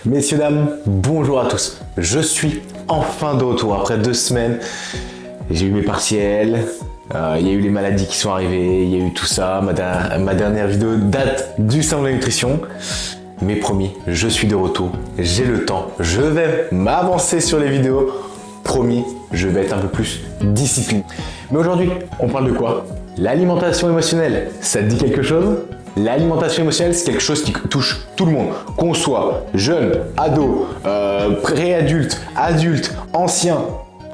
Messieurs, dames, bonjour à tous. Je suis enfin de retour après 2 semaines. J'ai eu mes partiels, il y a eu les maladies qui sont arrivées, il y a eu tout ça. Ma dernière vidéo date du salon de la nutrition. Mais promis, je suis de retour, j'ai le temps, je vais m'avancer sur les vidéos. Promis, je vais être un peu plus discipliné. Mais aujourd'hui, on parle de quoi? L'alimentation émotionnelle, ça te dit quelque chose? L'alimentation émotionnelle, c'est quelque chose qui touche tout le monde, qu'on soit jeune, ado, préadulte, adulte, ancien,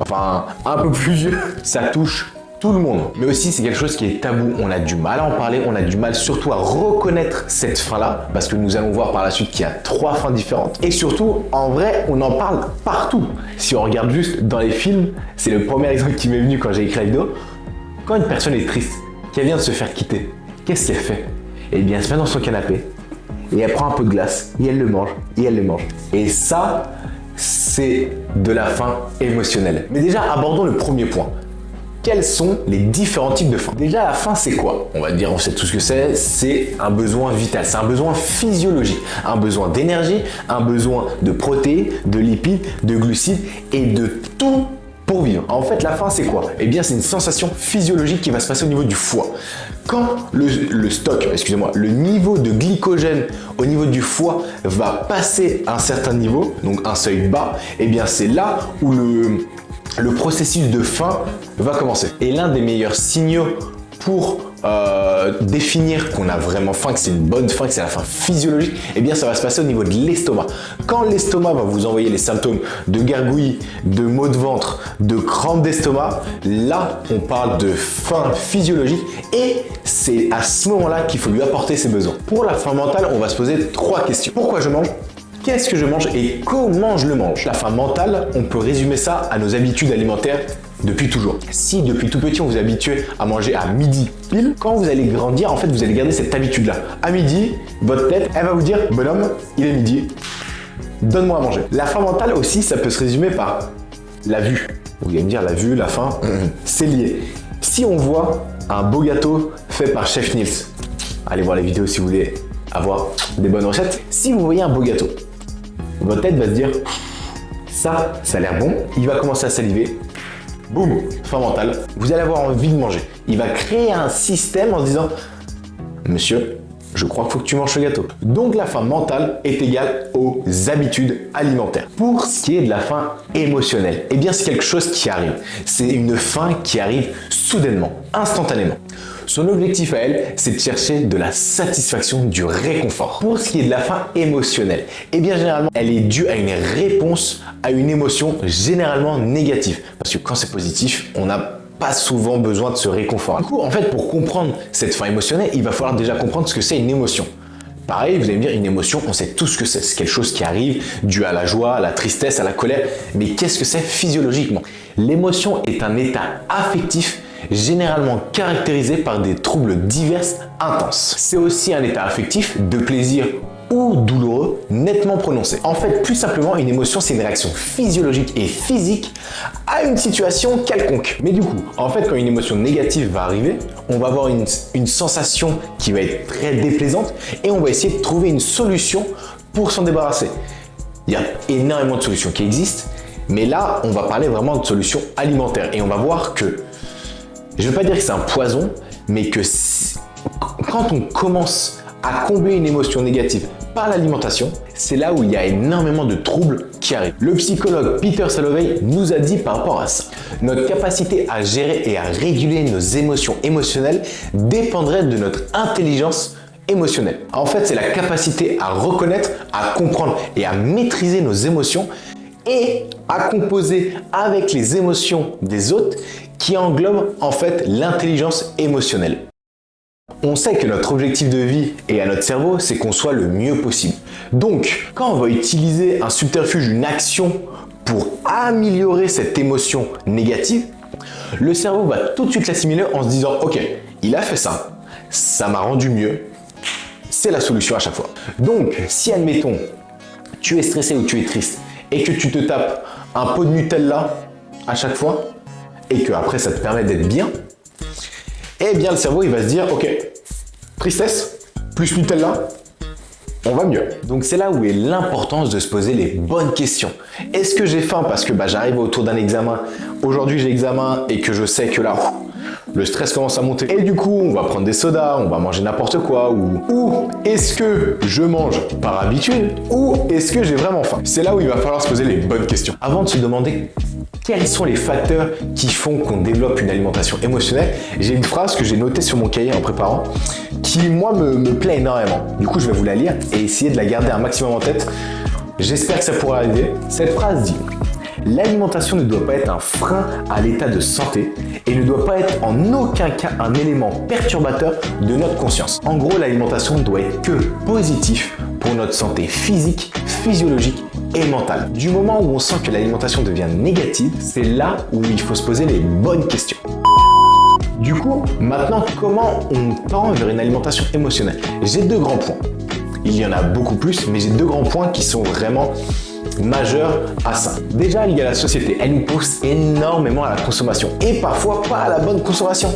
enfin un peu plus vieux, ça touche tout le monde. Mais aussi, c'est quelque chose qui est tabou, on a du mal à en parler, on a du mal surtout à reconnaître cette faim-là, parce que nous allons voir par la suite qu'il y a 3 faims différentes. Et surtout, en vrai, on en parle partout. Si on regarde juste dans les films, c'est le premier exemple qui m'est venu quand j'ai écrit la vidéo. Quand une personne est triste, qu'elle vient de se faire quitter, qu'est-ce qu'elle fait? Eh bien, elle se met dans son canapé et elle prend un pot de glace et elle le mange et elle le mange. Et ça, c'est de la faim émotionnelle. Mais déjà, abordons le premier point. Quels sont les différents types de faim? Déjà, la faim, c'est quoi? On va dire, on sait tout ce que c'est un besoin vital, c'est un besoin physiologique, un besoin d'énergie, un besoin de protéines, de lipides, de glucides et de tout pour vivre. En fait, la faim, c'est quoi? Eh bien, c'est une sensation physiologique qui va se passer au niveau du foie. Quand le niveau de glycogène au niveau du foie va passer un certain niveau, donc un seuil bas, eh bien, c'est là où le processus de faim va commencer. Et l'un des meilleurs signaux pour définir qu'on a vraiment faim, que c'est une bonne faim, que c'est la faim physiologique, eh bien ça va se passer au niveau de l'estomac. Quand l'estomac va vous envoyer les symptômes de gargouillis, de maux de ventre, de crampes d'estomac, là on parle de faim physiologique et c'est à ce moment-là qu'il faut lui apporter ses besoins. Pour la faim mentale, on va se poser 3 questions. Pourquoi je mange? Qu'est-ce que je mange et comment je le mange? La faim mentale, on peut résumer ça à nos habitudes alimentaires depuis toujours. Si depuis tout petit on vous est habitué à manger à midi pile, quand vous allez grandir, en fait vous allez garder cette habitude-là. À midi, votre tête, elle va vous dire, bonhomme, il est midi, donne-moi à manger. La faim mentale aussi, ça peut se résumer par la vue. Vous allez me dire, la vue, la faim, c'est lié. Si on voit un beau gâteau fait par Chef Nils, allez voir les vidéos si vous voulez avoir des bonnes recettes. Si vous voyez un beau gâteau, votre tête va se dire, ça a l'air bon, il va commencer à saliver. Boum, faim mentale, vous allez avoir envie de manger. Il va créer un système en se disant, monsieur, je crois qu'il faut que tu manges ce gâteau. Donc la faim mentale est égale aux habitudes alimentaires. Pour ce qui est de la faim émotionnelle, eh bien c'est quelque chose qui arrive. C'est une faim qui arrive soudainement, instantanément. Son objectif à elle, c'est de chercher de la satisfaction, du réconfort. Pour ce qui est de la faim émotionnelle, eh bien généralement, elle est due à une réponse à une émotion généralement négative. Parce que quand c'est positif, on n'a pas souvent besoin de ce réconfort. Du coup, en fait, pour comprendre cette faim émotionnelle, il va falloir déjà comprendre ce que c'est une émotion. Pareil, vous allez me dire, une émotion, on sait tout ce que c'est. C'est quelque chose qui arrive, dû à la joie, à la tristesse, à la colère. Mais qu'est-ce que c'est physiologiquement? L'émotion est un état affectif généralement caractérisé par des troubles divers intenses. C'est aussi un état affectif de plaisir ou douloureux nettement prononcé. En fait, plus simplement, une émotion, c'est une réaction physiologique et physique à une situation quelconque. Mais du coup, en fait, quand une émotion négative va arriver, on va avoir une sensation qui va être très déplaisante et on va essayer de trouver une solution pour s'en débarrasser. Il y a énormément de solutions qui existent, mais là, on va parler vraiment de solutions alimentaires et on va voir que, je ne veux pas dire que c'est un poison, mais que quand on commence à combler une émotion négative par l'alimentation, c'est là où il y a énormément de troubles qui arrivent. Le psychologue Peter Salovey nous a dit par rapport à ça, notre capacité à gérer et à réguler nos émotions émotionnelles dépendrait de notre intelligence émotionnelle. En fait, c'est la capacité à reconnaître, à comprendre et à maîtriser nos émotions et à composer avec les émotions des autres qui englobe en fait l'intelligence émotionnelle. On sait que notre objectif de vie et à notre cerveau, c'est qu'on soit le mieux possible. Donc, quand on va utiliser un subterfuge, une action pour améliorer cette émotion négative, le cerveau va tout de suite l'assimiler en se disant « Ok, il a fait ça, ça m'a rendu mieux, c'est la solution à chaque fois. » Donc, si admettons, tu es stressé ou tu es triste et que tu te tapes un pot de Nutella à chaque fois, et que après ça te permet d'être bien, eh bien le cerveau il va se dire ok, tristesse plus Nutella, on va mieux. Donc c'est là où est l'importance de se poser les bonnes questions. Est-ce que j'ai faim parce que j'arrive autour d'un examen, aujourd'hui j'ai examen et que je sais que là, le stress commence à monter et du coup on va prendre des sodas, on va manger n'importe quoi ou est-ce que je mange par habitude ou est-ce que j'ai vraiment faim? C'est là où il va falloir se poser les bonnes questions. Avant de se demander quels sont les facteurs qui font qu'on développe une alimentation émotionnelle, j'ai une phrase que j'ai notée sur mon cahier en préparant qui moi me plaît énormément. Du coup je vais vous la lire et essayer de la garder un maximum en tête. J'espère que ça pourra arriver. Cette phrase dit: l'alimentation ne doit pas être un frein à l'état de santé et ne doit pas être en aucun cas un élément perturbateur de notre conscience. En gros, l'alimentation ne doit être que positif pour notre santé physique, physiologique et mentale. Du moment où on sent que l'alimentation devient négative, c'est là où il faut se poser les bonnes questions. Du coup, maintenant, comment on tend vers une alimentation émotionnelle? J'ai deux grands points. Il y en a beaucoup plus, mais j'ai deux grands points qui sont vraiment majeur à ça. Déjà, il y a la société, elle nous pousse énormément à la consommation et parfois pas à la bonne consommation.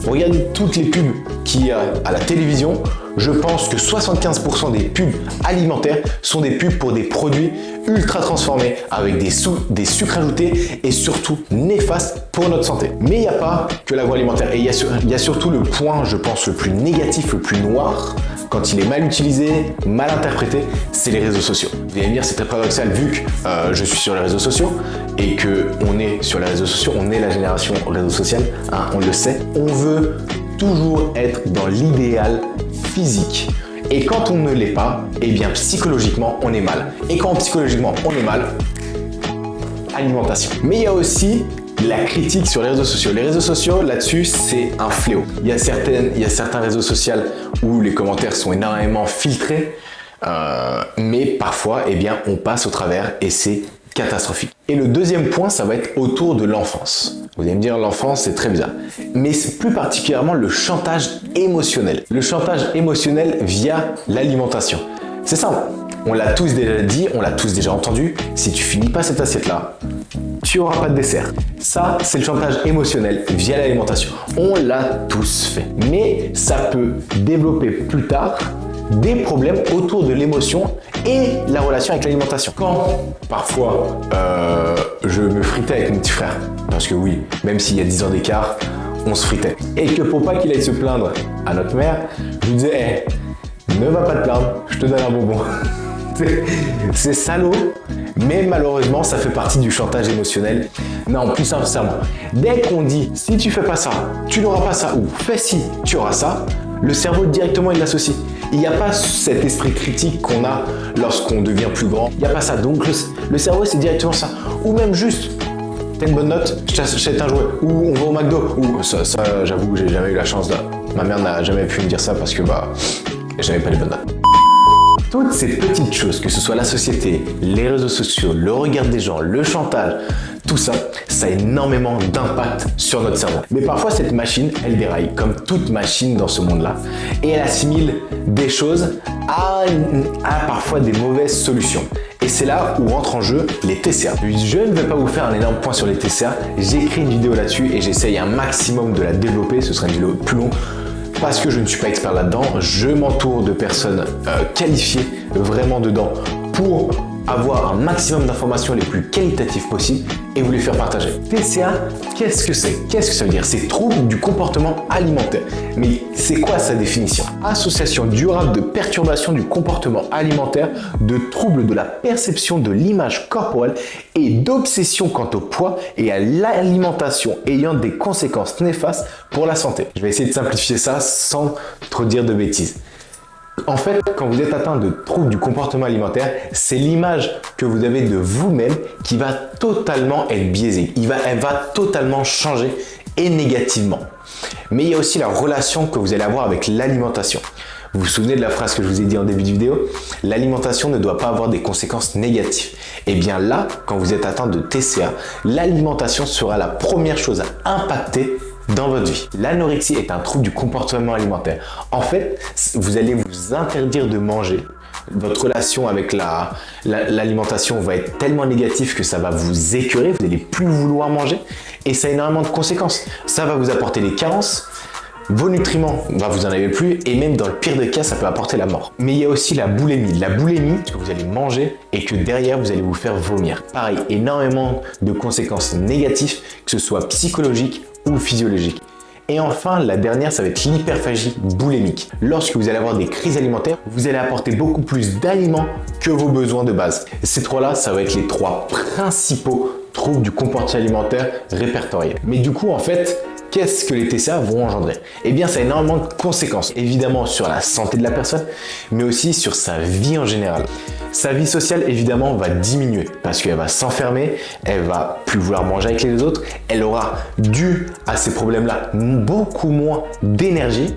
Regardez toutes les pubs qu'il y a à la télévision. Je pense que 75% des pubs alimentaires sont des pubs pour des produits ultra transformés avec des sucres ajoutés et surtout néfastes pour notre santé. Mais il n'y a pas que l'agroalimentaire et il y a surtout le point, je pense, le plus négatif, le plus noir, quand il est mal utilisé, mal interprété, c'est les réseaux sociaux. Vous allez me dire, c'est très paradoxal vu que je suis sur les réseaux sociaux et que on est sur les réseaux sociaux, on est la génération réseau social, hein, on le sait. On veut toujours être dans l'idéal physique. Et quand on ne l'est pas, eh bien psychologiquement, on est mal. Et quand psychologiquement, on est mal, alimentation. Mais il y a aussi la critique sur les réseaux sociaux. Les réseaux sociaux, là-dessus, c'est un fléau. Il y a certains réseaux sociaux où les commentaires sont énormément filtrés, mais parfois, eh bien, on passe au travers et c'est catastrophique. Et le deuxième point, ça va être autour de l'enfance. Vous allez me dire, l'enfance, c'est très bizarre. Mais c'est plus particulièrement le chantage émotionnel. Le chantage émotionnel via l'alimentation. C'est simple. On l'a tous déjà dit, on l'a tous déjà entendu. Si tu finis pas cette assiette-là, tu n'auras pas de dessert. Ça, c'est le chantage émotionnel via l'alimentation. On l'a tous fait. Mais ça peut développer plus tard des problèmes autour de l'émotion et la relation avec l'alimentation. Quand, parfois, je me fritais avec mon petit frère, parce que oui, même s'il y a 10 ans d'écart, on se fritait. Et que pour pas qu'il aille se plaindre à notre mère, je lui disais, ne va pas te plaindre, je te donne un bonbon. C'est salaud, mais malheureusement, ça fait partie du chantage émotionnel. Non, plus sincèrement, dès qu'on dit « si tu fais pas ça, tu n'auras pas ça » ou « fais ci, tu auras ça », le cerveau directement il l'associe. Il n'y a pas cet esprit critique qu'on a lorsqu'on devient plus grand. Il n'y a pas ça. Donc le cerveau, c'est directement ça. Ou même juste, t'as une bonne note, je t'achète un jouet. Ou on va au McDo. Ou ça j'avoue, j'ai jamais eu la chance. Ma mère n'a jamais pu me dire ça parce que j'avais pas les bonnes notes. Toutes ces petites choses, que ce soit la société, les réseaux sociaux, le regard des gens, le chantage, tout ça, ça a énormément d'impact sur notre cerveau. Mais parfois, cette machine, elle déraille, comme toute machine dans ce monde-là, et elle assimile des choses à parfois des mauvaises solutions. Et c'est là où rentrent en jeu les TCA. Je ne vais pas vous faire un énorme point sur les TCA, j'ai écrit une vidéo là-dessus et j'essaye un maximum de la développer, ce sera une vidéo plus longue, parce que je ne suis pas expert là-dedans, je m'entoure de personnes qualifiées vraiment dedans pour avoir un maximum d'informations les plus qualitatives possibles et vous les faire partager. TCA, qu'est-ce que c'est? Qu'est-ce que ça veut dire? C'est trouble du comportement alimentaire. Mais c'est quoi sa définition? Association durable de perturbation du comportement alimentaire, de troubles de la perception de l'image corporelle et d'obsession quant au poids et à l'alimentation ayant des conséquences néfastes pour la santé. Je vais essayer de simplifier ça sans trop dire de bêtises. En fait, quand vous êtes atteint de troubles du comportement alimentaire, c'est l'image que vous avez de vous-même qui va totalement être biaisée. Elle va totalement changer et négativement. Mais il y a aussi la relation que vous allez avoir avec l'alimentation. Vous vous souvenez de la phrase que je vous ai dit en début de vidéo? L'alimentation ne doit pas avoir des conséquences négatives. Et bien là, quand vous êtes atteint de TCA, l'alimentation sera la première chose à impacter dans votre vie. L'anorexie est un trouble du comportement alimentaire. En fait, vous allez vous interdire de manger. Votre relation avec l'alimentation va être tellement négative que ça va vous écœurer, vous n'allez plus vouloir manger et ça a énormément de conséquences. Ça va vous apporter des carences, vos nutriments, vous en avez plus et même dans le pire des cas, ça peut apporter la mort. Mais il y a aussi la boulimie. La boulimie, que vous allez manger et que derrière, vous allez vous faire vomir. Pareil, énormément de conséquences négatives, que ce soit psychologiques ou physiologiques. Et enfin, la dernière, ça va être l'hyperphagie boulémique. Lorsque vous allez avoir des crises alimentaires, vous allez apporter beaucoup plus d'aliments que vos besoins de base. Et ces trois-là, ça va être les trois principaux troubles du comportement alimentaire répertoriés. Mais du coup, en fait, qu'est-ce que les TCA vont engendrer? Eh bien, ça a énormément de conséquences, évidemment sur la santé de la personne, mais aussi sur sa vie en général. Sa vie sociale, évidemment, va diminuer parce qu'elle va s'enfermer, elle va plus vouloir manger avec les autres, elle aura, dû à ces problèmes-là, beaucoup moins d'énergie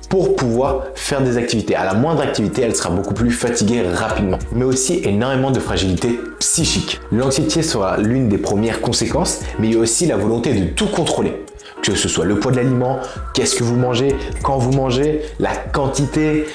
pour pouvoir faire des activités. À la moindre activité, elle sera beaucoup plus fatiguée rapidement, mais aussi énormément de fragilité psychique. L'anxiété sera l'une des premières conséquences, mais il y a aussi la volonté de tout contrôler. Que ce soit le poids de l'aliment, qu'est-ce que vous mangez, quand vous mangez, la quantité,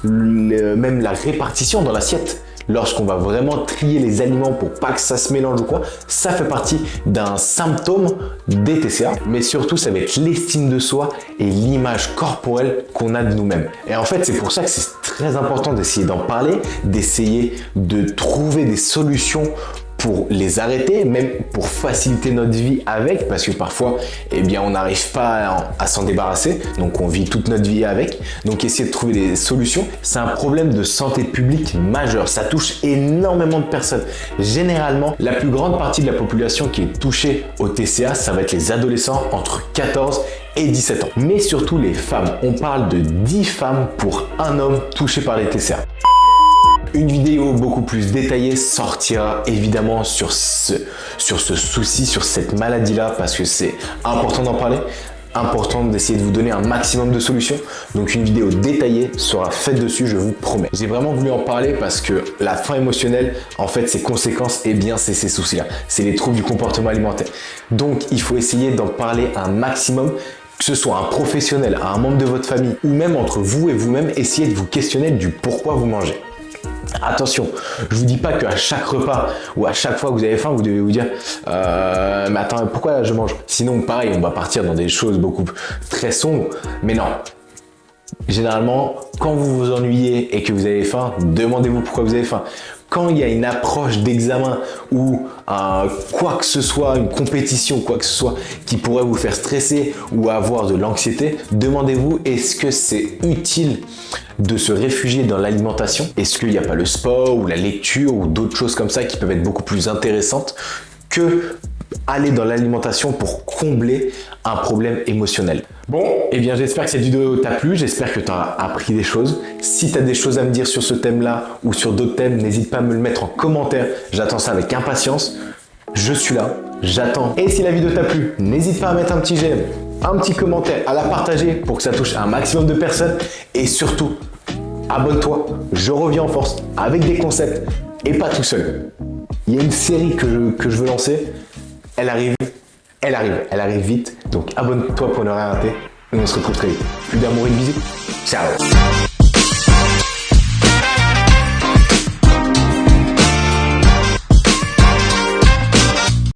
même la répartition dans l'assiette. Lorsqu'on va vraiment trier les aliments pour pas que ça se mélange ou quoi, ça fait partie d'un symptôme des TCA. Mais surtout, ça va être l'estime de soi et l'image corporelle qu'on a de nous-mêmes. Et en fait, c'est pour ça que c'est très important d'essayer d'en parler, d'essayer de trouver des solutions pour les arrêter, même pour faciliter notre vie avec, parce que parfois, eh bien, on n'arrive pas à s'en débarrasser, donc on vit toute notre vie avec. Donc, essayer de trouver des solutions, c'est un problème de santé publique majeur. Ça touche énormément de personnes. Généralement, la plus grande partie de la population qui est touchée au TCA, ça va être les adolescents entre 14 et 17 ans. Mais surtout les femmes. On parle de 10 femmes pour un homme touché par les TCA. Une vidéo beaucoup plus détaillée sortira évidemment sur ce souci, sur cette maladie-là, parce que c'est important d'en parler, important d'essayer de vous donner un maximum de solutions. Donc une vidéo détaillée sera faite dessus, je vous promets. J'ai vraiment voulu en parler parce que la faim émotionnelle, en fait, ses conséquences, eh bien, c'est ces soucis-là. C'est les troubles du comportement alimentaire. Donc, il faut essayer d'en parler un maximum, que ce soit un professionnel, un membre de votre famille, ou même entre vous et vous-même, essayez de vous questionner du pourquoi vous mangez. Attention, je vous dis pas qu'à chaque repas ou à chaque fois que vous avez faim, vous devez vous dire mais attends, pourquoi je mange? Sinon, pareil, on va partir dans des choses beaucoup très sombres. Mais non. Généralement, quand vous vous ennuyez et que vous avez faim, demandez-vous pourquoi vous avez faim. Quand il y a une approche d'examen ou quoi que ce soit, une compétition, quoi que ce soit qui pourrait vous faire stresser ou avoir de l'anxiété, demandez-vous est-ce que c'est utile de se réfugier dans l'alimentation? Est-ce qu'il n'y a pas le sport ou la lecture ou d'autres choses comme ça qui peuvent être beaucoup plus intéressantes que aller dans l'alimentation pour combler un problème émotionnel? Bon, eh bien j'espère que cette vidéo t'a plu, j'espère que tu as appris des choses. Si tu as des choses à me dire sur ce thème-là ou sur d'autres thèmes, n'hésite pas à me le mettre en commentaire. J'attends ça avec impatience. Je suis là, j'attends. Et si la vidéo t'a plu, n'hésite pas à mettre un petit j'aime, un petit commentaire, à la partager pour que ça touche un maximum de personnes. Et surtout, abonne-toi, je reviens en force avec des concepts et pas tout seul. Il y a une série que je veux lancer, elle arrive vite. Donc abonne-toi pour ne rien rater. Et on se retrouve très vite. Plus d'amour et de bisous. Ciao.